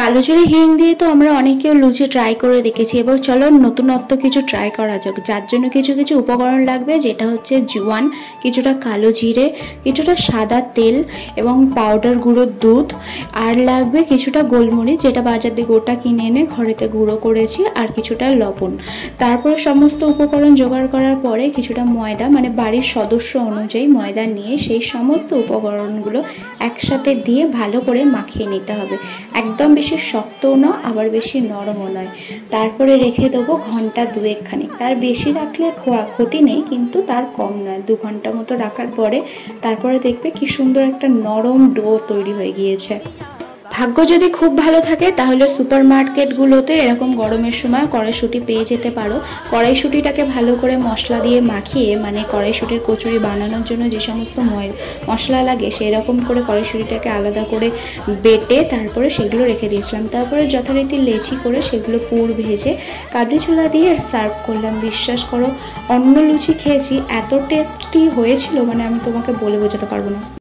কালো জিরে হিং দিয়ে তো আমরা অনেকেও লুচি ট্রাই করে দেখেছি, এবং চলো নতুনত্ব কিছু ট্রাই করা যাক। যার জন্য কিছু কিছু উপকরণ লাগবে, যেটা হচ্ছে জোয়ান, কিছুটা কালো জিরে, কিছুটা সাদা তেল এবং পাউডার গুঁড়ো দুধ, আর লাগবে কিছুটা গোলমরিচ, যেটা বাজার দিয়ে গোটা কিনে এনে ঘরেতে গুঁড়ো করেছি, আর কিছুটা লবণ। তারপরে সমস্ত উপকরণ জোগাড় করার পরে কিছুটা ময়দা, মানে বাড়ির সদস্য অনুযায়ী ময়দা নিয়ে সেই সমস্ত উপকরণগুলো একসাথে দিয়ে ভালো করে মাখিয়ে নিতে হবে। একদম বেশি শক্তও না, আবার বেশি নরমও নয়। তারপরে রেখে দেবো ঘন্টা দুয়েক খানিক। তার বেশি রাখলে ক্ষতি নেই, কিন্তু তার কম নয়। 2 ঘন্টা মতো রাখার পরে তারপরে দেখবে কি সুন্দর একটা নরম ডো তৈরি হয়ে গিয়েছে। ভাগ্য যদি খুব ভালো থাকে তাহলে সুপার মার্কেটগুলোতে এরকম গরমের সময় কড়াইশুঁটি পেয়ে যেতে পারো। কড়াইশুঁটিটাকে ভালো করে মশলা দিয়ে মাখিয়ে, মানে কড়াইশুঁটির কচুরি বানানোর জন্য যে সমস্ত মশলা লাগে সেই রকম করে কড়াইশুঁটিটাকে আলাদা করে বেটে তারপরে সেগুলো রেখে দিয়েছিলাম। তারপরে যথারীতি লেচি করে সেগুলো পুর ভেজে কাবলি ছোলা দিয়ে সার্ভ করলাম। বিশ্বাস করো, অন্য লুচি খেয়েছি, এত টেস্টি হয়েছিল মানে আমি তোমাকে বলে বোঝাতে পারবো না।